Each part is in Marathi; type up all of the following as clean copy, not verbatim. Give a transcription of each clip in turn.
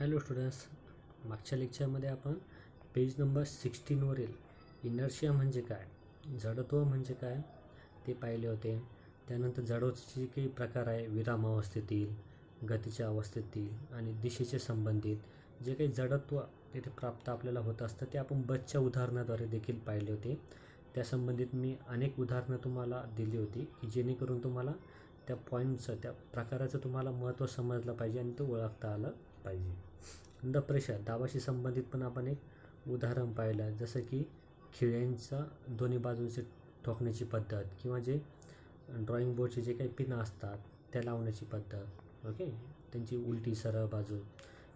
हॅलो स्टुडंट्स, मागच्या लेक्चरमध्ये आपण पेज नंबर 16वरील इनर्शिया म्हणजे काय, जडत्व म्हणजे काय ते पाहिले होते. त्यानंतर जडत्वाचे काही प्रकार आहे, विरामावस्थेतील, गतीच्या अवस्थेतील आणि दिशेचे संबंधित जे काही जडत्व तिथे प्राप्त आपल्याला होत असतं ते आपण बसच्या उदाहरणाद्वारे देखील पाहिले होते. त्यासंबंधित मी अनेक उदाहरणं तुम्हाला दिली होती की जेणेकरून तुम्हाला त्या पॉईंटचं, त्या प्रकाराचं तुम्हाला महत्त्व समजलं पाहिजे आणि तो ओळखता आलं पाहिजे. द प्रेशर, दाबाशी संबंधित पण आपण एक उदाहरण पाहिलं, जसं की खिळ्यांचा दोन्ही बाजूचे ठोकण्याची पद्धत किंवा जे ड्रॉइंग बोर्डचे जे काही पिनं असतात त्या लावण्याची पद्धत, ओके, त्यांची उलटी सरळ बाजू,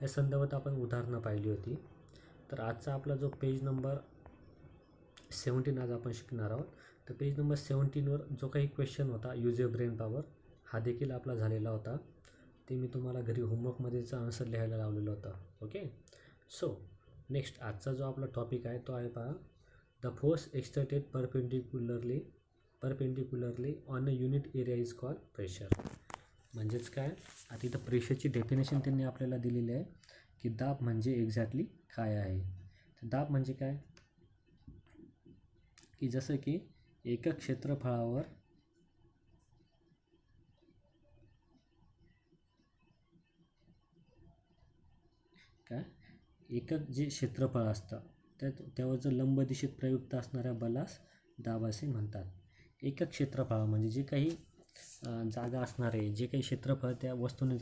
या संदर्भात आपण उदाहरणं पाहिली होती. तर आजचा आपला जो पेज नंबर 17 आज आपण शिकणार आहोत. तर पेज नंबर 17वर जो काही क्वेश्चन होता, यूज युअर ब्रेन पॉवर, हा देखील आपला झालेला होता. ते मी तुम्हाला घरी होमवर्कमध्येच आन्सर लिहायला लावलेलं होतं. ओके, सो नेक्स्ट आजचा जो आपला टॉपिक आहे तो आहे पहा, the force exerted perpendicularly on a unit area is called pressure. म्हणजेच काय, आता इथं प्रेशरची डेफिनेशन त्यांनी आपल्याला दिलेली आहे की दाब म्हणजे एक्झॅक्टली काय आहे. तर दाब म्हणजे काय की जसं की एकक क्षेत्रफळावर काय एकक जे क्षेत्रफळ असतं त्यावर जर लंब दिशेत प्रयुक्त असणाऱ्या बलास दाब असे म्हणतात. एकक क्षेत्रफळ म्हणजे जे काही जागा असणार आहे, जे काही क्षेत्रफळ त्या वस्तूने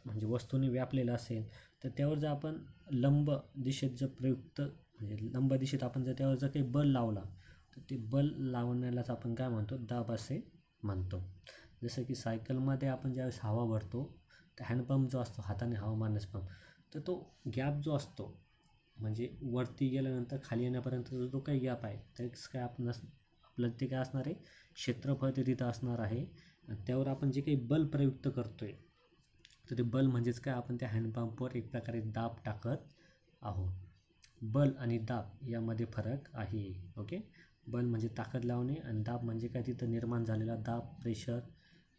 म्हणजे वस्तूने व्यापलेलं असेल, तर त्यावर जर आपण लंब दिशेत जर प्रयुक्त म्हणजे लंब दिशेत आपण जर त्यावर जर काही बल लावला तर ते बल लावण्यालाच आपण काय म्हणतो, दाब असे म्हणतो. जसं की सायकलमध्ये आपण ज्यावेळेस हवा भरतो, तर हँडपंप जो असतो, हाताने हवा मारण्याचा पंप, तर तो गॅप जो असतो म्हणजे वरती गेल्यानंतर खाली येण्यापर्यंत जो काही गॅप आहे त्याच काय आपलं ते काय असणार आहे, क्षेत्रफळ ते तिथं असणार आहे. त्यावर आपण जे काही बल प्रयुक्त करतो आहे तर ते बल म्हणजेच काय, आपण त्या हँडपंपवर एक प्रकारे दाब टाकत आहोत. बल आणि दाब यामध्ये फरक आहे. ओके, बल म्हणजे ताकद लावणे आणि दाब म्हणजे काय, तिथं निर्माण झालेला दाब, प्रेशर.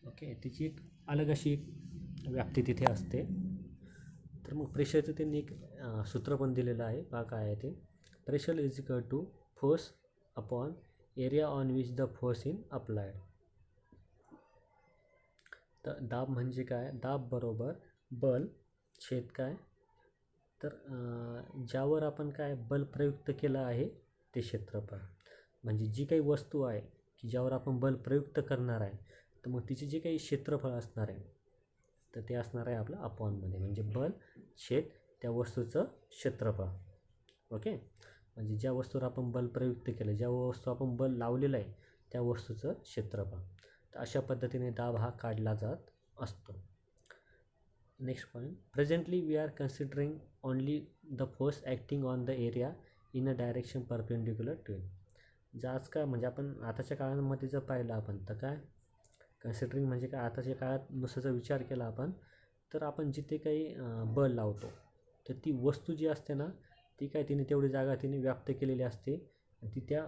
ओके, त्याची एक अलग अशी एक व्याप्ती तिथे असते. तर मग प्रेशरचं त्यांनी एक सूत्र पण दिलेलं आहे, पहा काय आहे ते. Pressure is equal to force upon area on which the force in applied. तर दाब म्हणजे काय, दाब बरोबर बल छेद काय, तर ज्यावर आपण काय बल प्रयुक्त केलं आहे ते क्षेत्रफळ. म्हणजे जी काही वस्तू आहे की ज्यावर आपण बल प्रयुक्त करणार आहे, तर मग तिचे जे काही क्षेत्रफळ असणार आहे तर ते असणार आहे आपलं अपॉनमध्ये, म्हणजे बल छेद त्या वस्तूचं क्षेत्रफळ. ओके, म्हणजे ज्या वस्तूवर आपण बल प्रयुक्त केलं, ज्या वस्तू आपण बल लावलेलं आहे त्या वस्तूचं क्षेत्रफळ. तर अशा पद्धतीने दाब हा काढला जात असतो. Next point, presently we are considering only the force acting on the area in a direction perpendicular to it. जर आज काय म्हणजे आपण आताच्या काळामध्ये जर पाहिलं आपण, तर काय कन्सिडरिंग म्हणजे काय, आताच्या काळात नुसार विचार केला आपण, तर आपण जिथे काही बल लावतो तर ती वस्तू जी असते ना, ती काय तिने तेवढी जागा तिने व्याप्त केलेली असते. ती त्या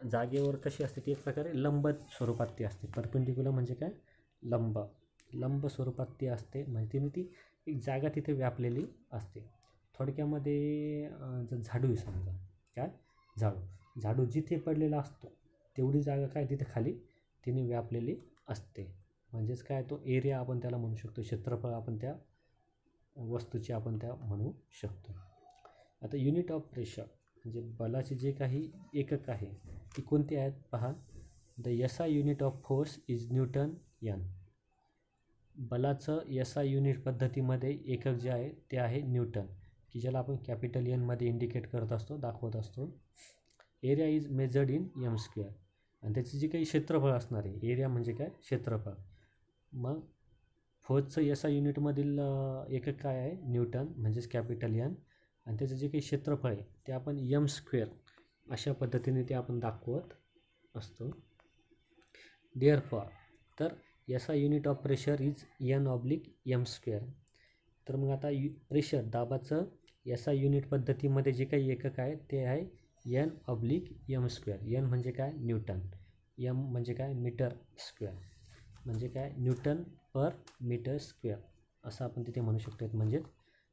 जागेवर कशी असते, ती एक प्रकारे लंब स्वरूपात ती असते. परपेंडिक्युलर म्हणजे काय, लंब स्वरूपात ती असते, म्हणजे तिने ती एक जागा तिथे व्यापलेली असते. थोडक्यामध्ये जर झाडू आहे समजा, काय झाडू जिथे पडलेला असतो तेवढी जागा काय तिथे खाली तिने व्यापलेली असते. म्हणजेच काय, तो एरिया आपण त्याला म्हणू शकतो, क्षेत्रफळ आपण त्या वस्तूची आपण त्या म्हणू शकतो. आता युनिट ऑफ प्रेशर म्हणजे बलाचे जे काही एकक आहे ती कोणती आहेत पहा. The SI unit of force is newton N. बलाचं SI युनिट पद्धतीमध्ये एकक जे आहे ते आहे न्यूटन, की ज्याला आपण कॅपिटल एनमध्ये इंडिकेट करत असतो, दाखवत असतो. Area is measured in m square, आणि त्याची जी काही क्षेत्रफळ असणार आहे, एरिया म्हणजे काय, क्षेत्रफळ. मग फोर्सचं SI युनिटमधील एकक काय आहे, न्यूटन म्हणजेच कॅपिटल एन, आणि त्याचं जे काही क्षेत्रफळ आहे ते आपण एम स्क्वेअर अशा पद्धतीने ते आपण दाखवत असतो. देअरफॉर, तर SI unit of pressure is N/m square. तर मग आता प्रेशर दाबाचं SI युनिट पद्धतीमध्ये जे काही एकक आहे ते आहे N/m स्क्वेअर. N म्हणजे काय, न्यूटन, M म्हणजे काय, मीटर स्क्वेअर, म्हणजे काय न्यूटन पर मीटर स्क्वेअर. असं आपण तिथे म्हणू शकतो, म्हणजेच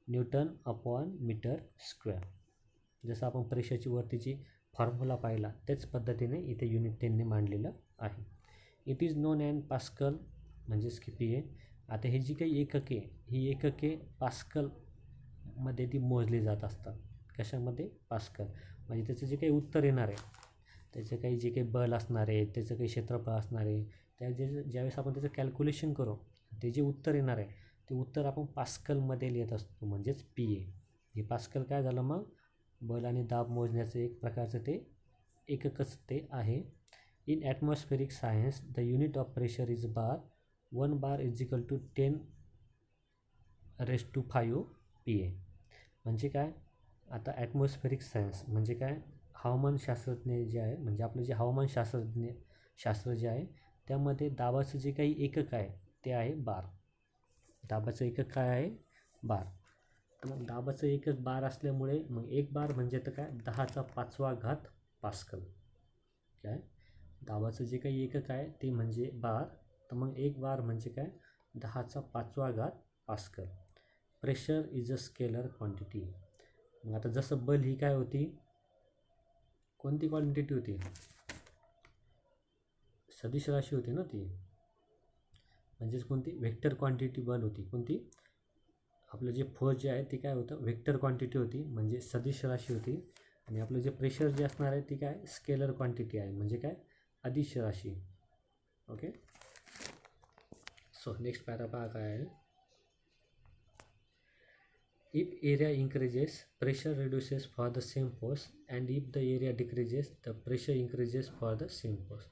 न्यूटन अपॉन मीटर स्क्वेअर. जसं आपण प्रेशरची वरतीची फॉर्म्युला पाहिला त्याच पद्धतीने इथे युनिट त्यांनी मांडलेलं आहे. It is known an pascal म्हणजेच किती आहे. आता ही जी काही एकके, ही एकके पास्कलमध्ये ती मोजली जात असतात. कशामध्ये? पास्कल. म्हणजे त्याचं जे काही उत्तर येणार आहे, त्याचं काही जे काही बल असणार आहे, त्याचं काही क्षेत्रफळ असणार आहे, त्या ज्यावेळेस आपण त्याचं कॅल्क्युलेशन करू, ते जे उत्तर येणार आहे ते उत्तर आपण पास्कलमध्ये लिहित असतो, म्हणजेच PA. हे पास्कल काय झालं मग? बल आणि दाब मोजण्याचं एक प्रकारचं ते एककच ते आहे. In atmospheric science the unit of pressure is bar. 1 bar is equal to 10⁵ PA. म्हणजे काय? आता ॲटमॉस्फेरिक सायन्स म्हणजे काय? हवामानशास्त्रज्ञ जे आहे, म्हणजे आपलं जे शास्त्र जे आहे त्यामध्ये दाबाचं जे काही एकक आहे ते आहे बार. दाबाचं एकक काय आहे? बार. तर मग दाबाचं एकक बार असल्यामुळे मग 1 बार म्हणजे तर काय? 10⁵ पास्कल. काय? दाबाचं जे काही एकक आहे ते म्हणजे बार, तर मग 1 बार म्हणजे काय? 10⁵ pascal. Pressure is a scalar quantity. मग आता जसं बल ही काय होती? कोणती क्वांटिटी होती? सदिश राशी होती ना ती. म्हणजेच कोणती? व्हेक्टर क्वांटिटी बल होती. कोणती? आपलं जे फोर्स जे आहे ते काय होतं? व्हेक्टर क्वांटिटी होती, म्हणजे सदिश राशी होती. आणि आपलं जे प्रेशर जे असणार आहे ती काय? स्केलर क्वांटिटी आहे, म्हणजे काय? अदिश राशी. ओके. सो नेक्स्ट पॅरा काय आहे? If area increases, pressure reduces for the same force, and if the area decreases, the pressure increases for the same force.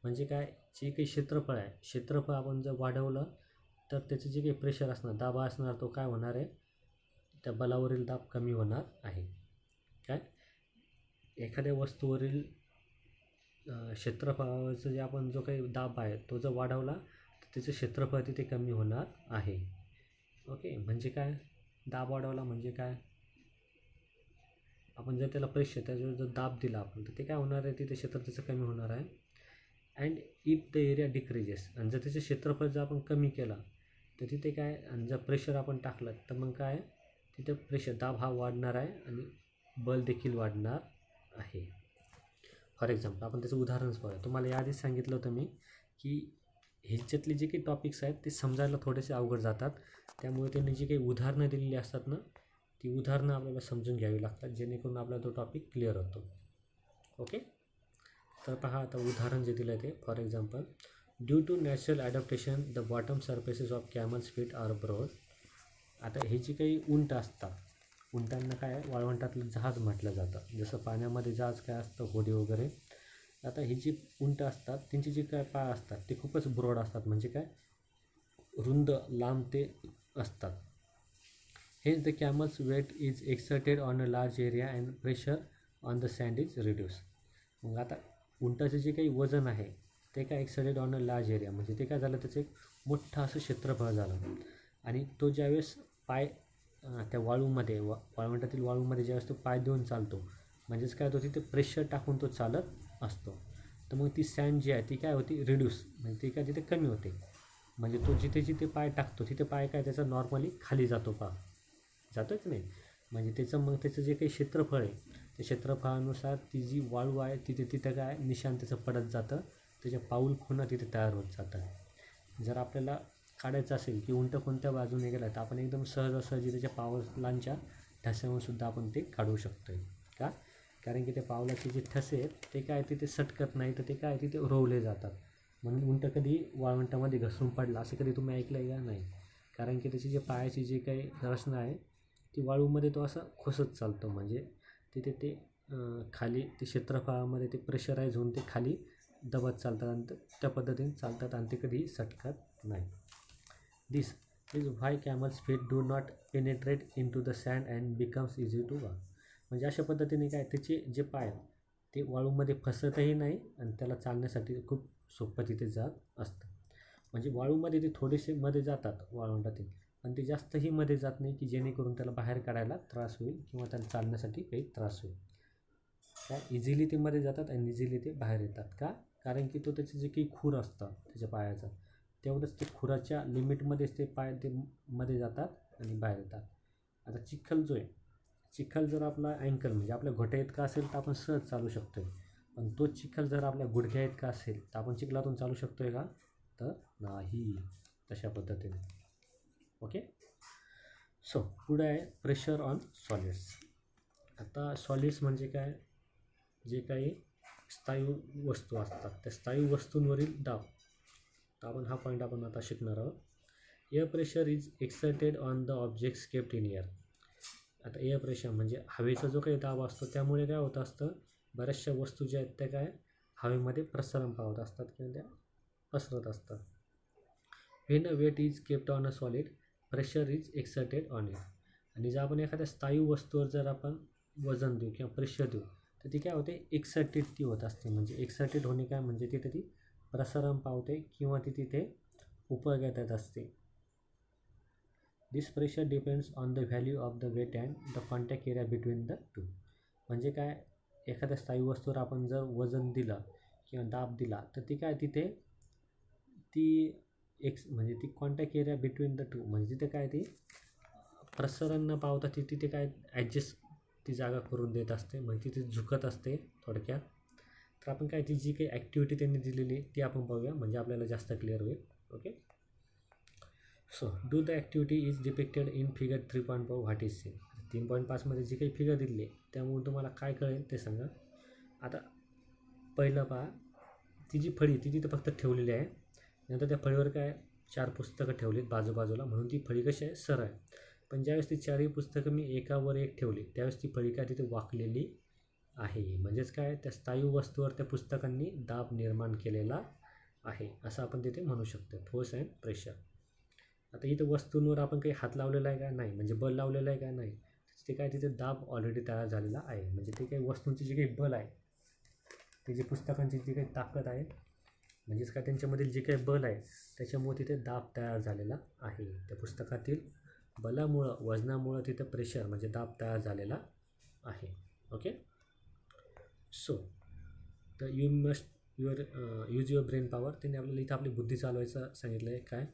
म्हणजे काय? जे काही क्षेत्रफळ आहे, क्षेत्रफळ आपण जर वाढवलं तर त्याचं जे काही प्रेशर असणार, दाब असणार, तो काय होणार आहे? त्या बलावरील दाब कमी होणार आहे. काय? एखाद्या वस्तूवरील क्षेत्रफळाचं जे आपण जो काही दाब आहे तो जर वाढवला तर त्याचं क्षेत्रफळ तिथे कमी होणार आहे. ओके. म्हणजे काय? दाब वाढवला म्हणजे काय? आपण जर त्याला प्रेशर, त्याच्यावर जर दाब दिला आपण, तर ते काय होणार आहे? तिथे क्षेत्र त्याचं कमी होणार आहे. And if the area decreases, आणि जर त्याचं क्षेत्रफळ जर आपण कमी केला तर तिथे काय? आणि जर प्रेशर आपण टाकलं तर मग काय? तिथे प्रेशर, दाब हा वाढणार आहे आणि बल देखील वाढणार आहे. फॉर एक्झाम्पल आपण त्याचं उदाहरणच बघा. तुम्हाला याआधीच सांगितलं होतं मी की ह्याच्यातले जे काही टॉपिक्स आहेत ते समजायला थोडेसे अवघड जातात. त्यामुळे त्यांनी जी काही उदाहरणं दिलेली असतात ना, ती उदाहरणं आपल्याला समजून घ्यावी लागतात, जेणेकरून आपल्याला तो टॉपिक क्लिअर होतो. ओके. तर पहा आता उदाहरण जे दिलं आहे ते. For example, due to natural adaptation the bottom surfaces of camels feet are broad. आता हे जे काही उंट असतात, उंटांना काय? वाळवंटातलं जहाज म्हटलं जातं. जसं पाण्यामध्ये जहाज काय असतं, होडी वगैरे. आता ही जी उंट असतात त्यांची जी काय पाय असतात ते खूपच ब्रॉड असतात, म्हणजे काय? रुंद, लांब ते असतात. हेच the camels weight is exerted on a large area and pressure on the sand is reduce. मग आता उंटाचं जे काही वजन आहे ते काय? Exerted on a large area, म्हणजे ते काय झालं? त्याचं एक मोठं असं क्षेत्रफळ झालं. आणि तो ज्यावेळेस पाय त्या वाळूमध्ये, वाळवंटातील वाळूमध्ये ज्यावेळेस तो पाय देऊन चालतो, म्हणजेच काय? तो तिथे प्रेशर टाकून तो चालत असतो. तर मग ती सँड जी आहे ती काय होती? रिड्यूस, म्हणजे ती काय? तिथे कमी होते. म्हणजे तो जिथे जिथे पाय टाकतो तिथे पाय काय? त्याचा नॉर्मली खाली जातो का? जातो की नाही? म्हणजे त्याचं जे काही क्षेत्रफळ आहे त्या क्षेत्रफळानुसार ती जी वाळू आहे तिथं काय? निशाण त्याचं पडत जातं, त्याच्या पाऊल खुणा तिथे तयार होत जातं. जर आपल्याला काढायचं असेल की उंट कोणत्या बाजूने गेला तर आपण एकदम सहजासहजी त्याच्या पावलांच्या ठस्यावरून सुद्धा आपण ते काढू शकतो. का? कारण की त्या पावलाचे जे ठसे आहेत ते काय? तिथे सटकत नाही, तर ते काय? तिथे रोवले जातात. म्हणून उंट कधी वाळवंटामध्ये घसरून पडला असं कधी तुम्ही ऐकलं आहे का? नाही. कारण की त्याची जे पायाची जी काही रचना आहे ती वाळूमध्ये तो असा खोसत चालतो, म्हणजे तिथे ते खाली ते क्षेत्रफळामध्ये ते प्रेशराईज होऊन ते खाली दबत चालतात आणि त्या पद्धतीने चालतात आणि ते कधीही सटकत नाही. This is why camels feet do not penetrate into the sand and becomes easy to walk. म्हणजे अशा पद्धतीने काय? त्याचे जे पाय ते वाळूमध्ये फसतही नाही आणि त्याला चालण्यासाठी खूप सोपं तिथे जात असतं. म्हणजे वाळूमध्ये ते थोडेसे मध्ये जातात वाळवंटातील, पण ते जास्तही मध्ये जात नाही की जेणेकरून त्याला बाहेर काढायला त्रास होईल किंवा त्याला चालण्यासाठी काही त्रास होईल. काय? इझिली ते मध्ये जातात आणि इझिली ते बाहेर येतात. का? कारण की तो त्याचं जे काही खूर असतं त्याच्या पायाचा तेवढंच ते खुराच्या लिमिटमध्येच ते पाय ते मध्ये जातात आणि बाहेर येतात. आता चिखल जो आहे, चिखल जर आपला अँकल म्हणजे आपल्या घोट्या इतका असेल तर आपण सहज चालू शकतो आहे, पण तो चिखल जर आपल्या गुडघ्या इतका असेल तर आपण चिखलातून चालू शकतो आहे का? तर नाही. तशा पद्धतीने. ओके. सो पुढे आहे प्रेशर ऑन सॉलिड्स. आता सॉलिड्स म्हणजे काय? जे काही स्थायू वस्तू असतात त्या स्थायू वस्तूंवरील दाब. तर आपण हा पॉईंट आपण आता शिकणार आहोत. Air pressure is exerted on the objects kept in air. आता एअर प्रेशर म्हणजे हवेचा जो काही दाब असतो त्यामुळे काय होत असतं, बऱ्याचशा वस्तू ज्या आहेत त्या काय हवेमध्ये प्रसरण पावत असतात किंवा त्या पसरत असतात. When a weight is kept on a solid pressure is exerted on it. आणि जर आपण एखाद्या स्थायू वस्तूवर जर आपण वजन देऊ किंवा प्रेशर देऊ तर ती काय होते, एक्सर्टेड ती होत असते. म्हणजे एक्सर्टेड होणे काय म्हणजे तिथे ती प्रसरण पावते किंवा ती तिथे उपयोगात येत असते. This pressure depends on the value of the weight and the contact area between the two. म्हणजे काय, एखाद्या स्थायू वस्तूवर आपण जर वजन दिलं किंवा दाब दिला तर ती काय तिथे ती म्हणजे ती contact area between the two म्हणजे तिथे काय ती प्रसरण न पावता ती तिथे काय ॲडजस्ट ती जागा करून देत असते. म्हणजे तिथे झुकत असते थोडक्यात. तर आपण काय ती जी काही ॲक्टिव्हिटी त्यांनी दिलेली ती आपण पाहूया म्हणजे आपल्याला जास्त क्लिअर होईल. Okay. So do the activity is depicted in figure 3.5 what is seen. 3.5 मध्ये जी काही फिगर दिली आहे त्यामुळे तुम्हाला काय कळेल ते सांगा. आता पहिलं पहा, ती जी फळी ती तिथं फक्त ठेवलेली आहे. नंतर त्या फळीवर काय 4 पुस्तकं ठेवलीत बाजूबाजूला म्हणून ती फळी कशी आहे, सरळ आहे. पण ज्यावेळेस ती 4ही पुस्तकं मी एकावर एक ठेवली त्यावेळेस ती फळी काय तिथे वाकलेली आहे. म्हणजेच काय, त्या स्थायू वस्तूवर त्या पुस्तकांनी दाब निर्माण केलेला आहे असं आपण तिथे म्हणू शकतो. Force and pressure. आता इथं वस्तूंवर आपण काही हात लावलेला आहे का? नाही. म्हणजे बल लावलेलं आहे का? नाही. ते काय तिथे दाब ऑलरेडी तयार झालेला आहे. म्हणजे ते काही वस्तूंची जी काही बल आहे, ते जी पुस्तकांची जी काही ताकद आहे म्हणजेच काय त्यांच्यामधील जे काही बल आहे त्याच्यामुळे तिथे दाब तयार झालेला आहे. त्या पुस्तकातील बलामुळं वजनामुळं तिथं प्रेशर म्हणजे दाब तयार झालेला आहे. ओके. सो तर यूज युअर ब्रेन पॉवर. त्यांनी आपल्याला इथं आपली बुद्धी चालवायचं सांगितलं आहे. काय,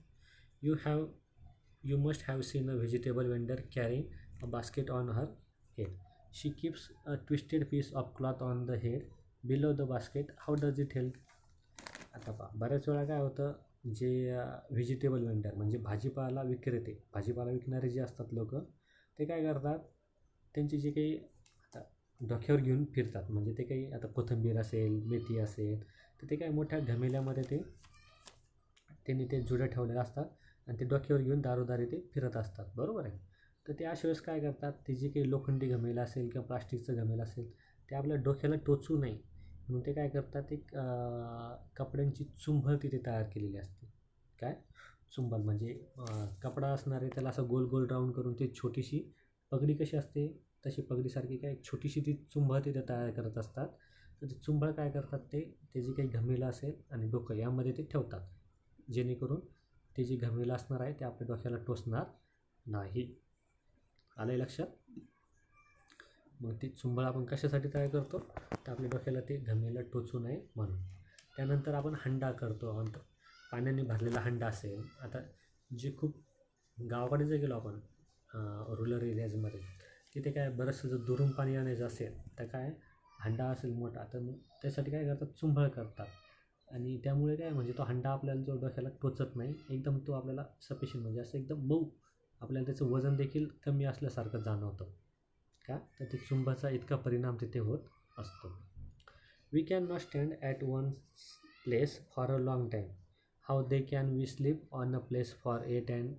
you must have seen a vegetable vendor carrying a basket on her head. She keeps a twisted piece of cloth on the head below the basket. How does it help? आता पहा, बऱ्याच वेळा काय होतं, जे व्हेजिटेबल वेंडर म्हणजे भाजीपाला विक्रेते, भाजीपाला विकणारे जे असतात लोक, ते काय करतात, त्यांची जी काही आता डोक्यावर घेऊन फिरतात. म्हणजे ते काही आता कोथिंबीर असेल, मेथी असेल तर ते काय मोठ्या घमेल्यामध्ये त्यांनी ते जुड्या ठेवलेल्या असतात आणि ते डोक्यावर घेऊन दारोदारी ते फिरत असतात. बरोबर आहे. तर ते अशा वेळेस काय करतात, ते जी काही लोखंडी घमेलं असेल किंवा प्लास्टिकचं घमेलं असेल ते आपल्या डोक्याला टोचू नये म्हणून ते काय करतात, एक कपड्यांची चुंबळ तिथे तयार केलेली असते. काय, चुंबल म्हणजे कपडा असणारे त्याला असं गोल गोल राऊंड करून ते छोटीशी पगडी कशी असते तशी पगडीसारखी काय एक छोटीशी ती चुंबळ तिथे तयार करत असतात. तर ते चुंबळ काय करतात, ते जे काही घमेलं असेल आणि डोकं यामध्ये ते ठेवतात जेणेकरून ते जे घमेलं असणार आहे ते आपल्या डोक्याला टोचणार नाही. आलं लक्षात? मग ती चुंबळ आपण कशासाठी तयार करतो, तर आपल्या डोक्याला ते घमेलं टोचू नये म्हणून. त्यानंतर आपण हंडा करतो. पाण्याने भरलेला हंडा असेल. आता जे खूप गावाकडे जर गेलो आपण रुरल एरियाजमध्ये तिथे काय बरंचसं जर दुरून पाणी आणायचं असेल तर काय हंडा असेल मोठा तर मग त्यासाठी काय करतात, चुंबळ करतात. आणि त्यामुळे काय म्हणजे तो हंडा आपल्याला जो डोक्याला टोचत नाही, एकदम तो आपल्याला सफिशियंट म्हणजे असं एकदम मऊ, आपल्याला त्याचं वजन देखील कमी असल्यासारखं जाणवतं. का, तर ते चुंबाचा इतका परिणाम तिथे होत असतो. We can not stand at one place for a long time. How they can we sleep on a place for 8 and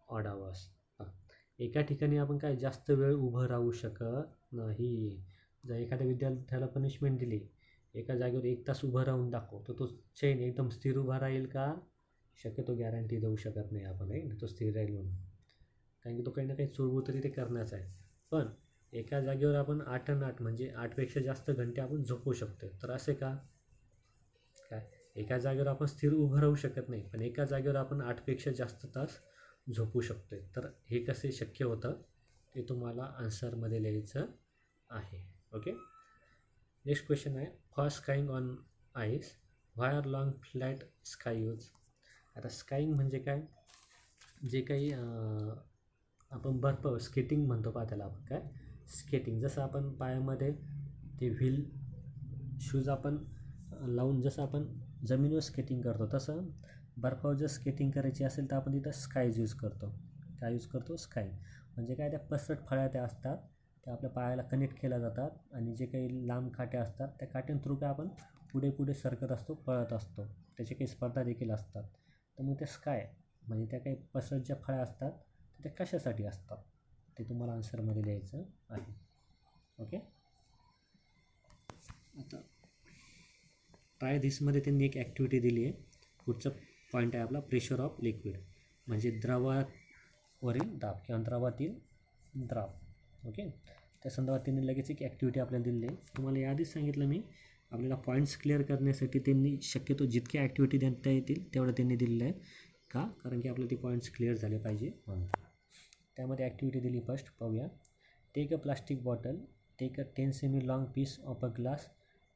odd hours. एका ठिकाणी आपण काय जास्त वेळ उभं राहू शकत नाही. जर एखाद्या विद्यार्थ्याला पनिशमेंट दिली, एका जागेवर 1 तास उभं राहून दाखव, तर तो चैन एकदम स्थिर उभा राहील का? शक्यतो गॅरंटी देऊ शकत नाही आपण आहे, तो स्थिर राहील म्हणून. कारण की तो काही ना काही चुळबुळ तरी ते करण्याचा आहे. पण एका जागेवर आपण 8 and 8 म्हणजे 8पेक्षा जास्त घंटे आपण झोपू शकतो. तर असे का? काय, एका जागेवर आपण स्थिर उभं राहू शकत नाही, पण एका जागेवर आपण 8पेक्षा जास्त तास झोपू शकतो. तर हे कसे शक्य होतं ते तुम्हाला आन्सरमध्ये लिहायचं आहे. ओके. नेक्स्ट क्वेश्चन आहे, for skiing on ice why are long flat skis used. आता स्काईंग म्हणजे काय, जे काही आपण बर्फ स्केटिंग म्हणतो पहा त्याला आपण, काय स्केटिंग, जसं आपण पायामध्ये ते व्हील शूज आपण लावून जसं आपण जमिनीवर स्केटिंग करतो, तसं बर्फावर जर स्केटिंग करायची असेल तर आपण तिथं स्काईज यूज करतो. काय यूज करतो, स्काय. म्हणजे काय, त्या पसरट फळ्या त्या असतात, त्या आपल्या पायाला कनेक्ट केल्या जातात आणि जे काही लांब काट्या असतात त्या काट्यां थ्रू काय आपण पुढे पुढे सरकत असतो, पळत असतो. त्याचे काही स्पर्धा देखील असतात. तर मग त्या स्काय म्हणजे त्या काही पसरट ज्या फळ्या असतात त्या कशासाठी असतात ते तुम्हाला आन्सरमध्ये लिहायचं आहे. ओके. आता ट्राय धिसमध्ये त्यांनी एक ॲक्टिव्हिटी दिली आहे. पुढचा पॉईंट आहे आपला प्रेशर ऑफ लिक्विड, म्हणजे द्रवावरील दाब किंवा द्रवातील द्राव. ओके. त्या संदर्भात त्यांनी लगेच एक ॲक्टिव्हिटी आपल्याला दिलेली आहे. तुम्हाला याआधीच सांगितलं मी, आपल्याला पॉईंट्स क्लिअर करण्यासाठी त्यांनी शक्यतो जितके ॲक्टिव्हिटी देता येतील तेवढं त्यांनी दिलेलं आहे. का, कारण की आपल्याला ते पॉईंट्स क्लिअर झाले पाहिजे म्हणून. त्यामध्ये ॲक्टिव्हिटी दिली, फर्स्ट पाहूया. Take a plastic bottle, take a 10 सेमी long piece of a glass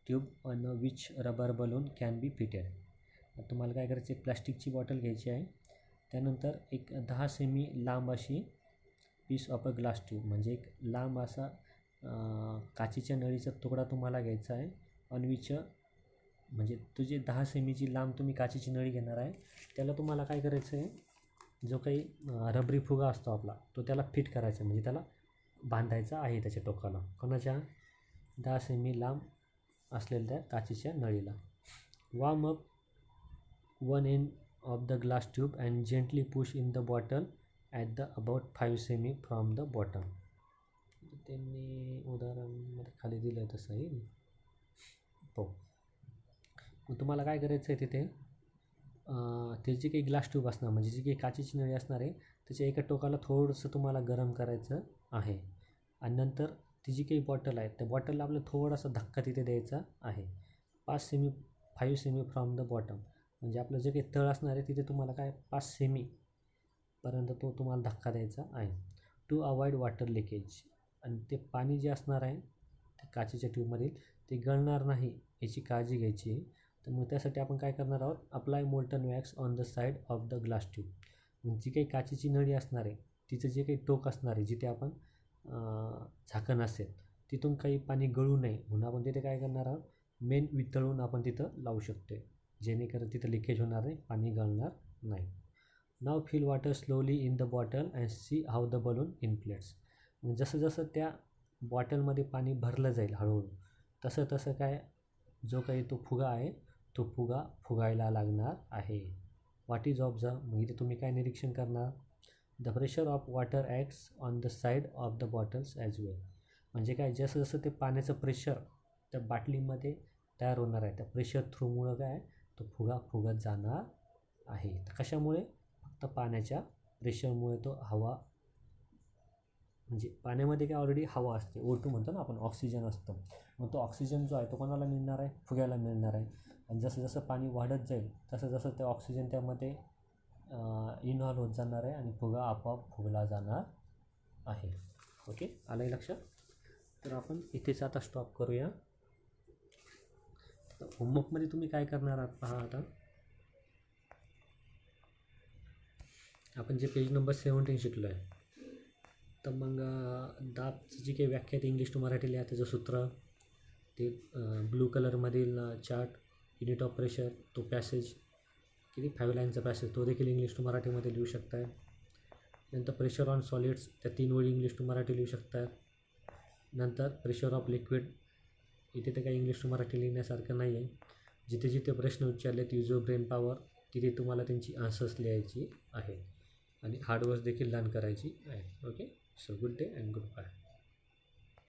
tube on which rubber balloon can be fitted. तुम्हाला काय करायचं, एक प्लास्टिकची बॉटल घ्यायची आहे, त्यानंतर एक 10 सेमी लांब अशी piece of a glass tube, म्हणजे एक लांब असा काचेच्या नळीचा तुकडा तुम्हाला घ्यायचा आहे. ऑन म्हणजे तुझी 10 सेमीची लांब तुम्ही काचेची नळी घेणार आहे, त्याला तुम्हाला काय करायचं आहे, जो काही रबरी फुगा असतो आपला तो त्याला फिट करायचा, म्हणजे त्याला बांधायचा आहे त्याच्या टोकाला, कोणाच्या 10 सेमी लांब असलेल्या त्या काचेच्या नळीला. Warm up one end of the glass tube and gently push in the bottle at the about 5 cm from the bottom. त्यांनी उदाहरणामध्ये खाली दिलं आहे तसंही हो. मग तुम्हाला काय करायचं आहे, तिथे ते जे काही ग्लास ट्यूब असणार, म्हणजे जी काही काचेची नळी असणार आहे त्याच्या एका टोकाला थोडंसं तुम्हाला गरम करायचं आहे आणि नंतर ती जी काही बॉटल आहे त्या बॉटलला आपल्याला थोडासा धक्का तिथे द्यायचा आहे. 5 सेमी फ्रॉम द बॉटम, म्हणजे आपलं जे काही तळ असणार आहे तिथे तुम्हाला काय 5 सेमीपर्यंत तो तुम्हाला धक्का द्यायचा आहे. टू अवॉइड वॉटर लिकेज, आणि ते पाणी जे असणार आहे ते काचेच्या ट्यूबमधील ते गळणार नाही याची काळजी घ्यायची आहे. तर मग त्यासाठी आपण काय करणार आहोत, apply molten wax on the side of the glass tube. जी काही काचेची नळी असणार आहे तिचं जे काही टोक असणार आहे, जिथे आपण झाकण असेल तिथून काही पाणी गळू नये म्हणून आपण तिथे काय करणार आहोत, मेन वितळून आपण तिथं लावू शकतो, जेणेकरून तिथं लिकेज होणार नाही, पाणी गळणार नाही. Now fill water slowly in the bottle and see how the balloon inflates. जसं जसं त्या बॉटलमध्ये पाणी भरलं जाईल हळूहळू, तसं तसं काय जो काही तो फुगा आहे तो फुगा फुगायला लागणार आहे. व्हॉट इज ऑब्झर्व, मग इथे तुम्ही काय निरीक्षण करणार, the pressure of water acts on the side of the bottles as well. म्हणजे काय, जसं जसं ते पाण्याचं प्रेशर त्या बाटलीमध्ये तयार होणार आहे, त्या प्रेशर थ्रूमुळं काय तो फुगा फुगत जाणार आहे. तर कशामुळे, फक्त पाण्याच्या प्रेशरमुळे तो हवा, म्हणजे पाण्यामध्ये काय ऑलरेडी हवा असते, O2 म्हणतो ना आपण, ऑक्सिजन असतं, मग तो ऑक्सिजन जो आहे तो कोणाला मिळणार आहे, फुग्याला मिळणार आहे. आणि जसं जसं पाणी वाढत जाईल तसं जसं ते ऑक्सिजन त्यामध्ये इन्व्हॉल्व होत जाणार आहे आणि फुगा आपोआप फुगला जाणार आहे. ओके, आलं लक्षात. तर आपण इथेच आता स्टॉप करूया. होमवर्कमध्ये तुम्ही काय करणार आहात पहा. आता आपण जे पेज नंबर 17 शिकलो आहे, तर मग दाबची जी काही व्याख्या आहे इंग्लिश टू मराठी लिहा, त्याचं सूत्र, ते ब्लू कलरमधील चार्ट, युनिट ऑफ प्रेशर, तो पॅसेज किती 5 लाईनचा पॅसेज तो देखील इंग्लिश टू मराठीमध्ये लिहू शकताय. नंतर प्रेशर ऑन सॉलिड्स, त्या 3 ओळी इंग्लिश टू मराठी लिहू शकतात. नंतर प्रेशर ऑफ लिक्विड, इथे तर काही इंग्लिश टू मराठी लिहिण्यासारखं नाही आहे. जिथे जिथे प्रश्न उच्चारलेत यूज युअर ब्रेन पॉवर, तिथे तुम्हाला त्यांची आन्सर्स लिहायची आहे आणि हार्डवर्क देखील लर्न करायची आहे. Okay, so good day and good bye.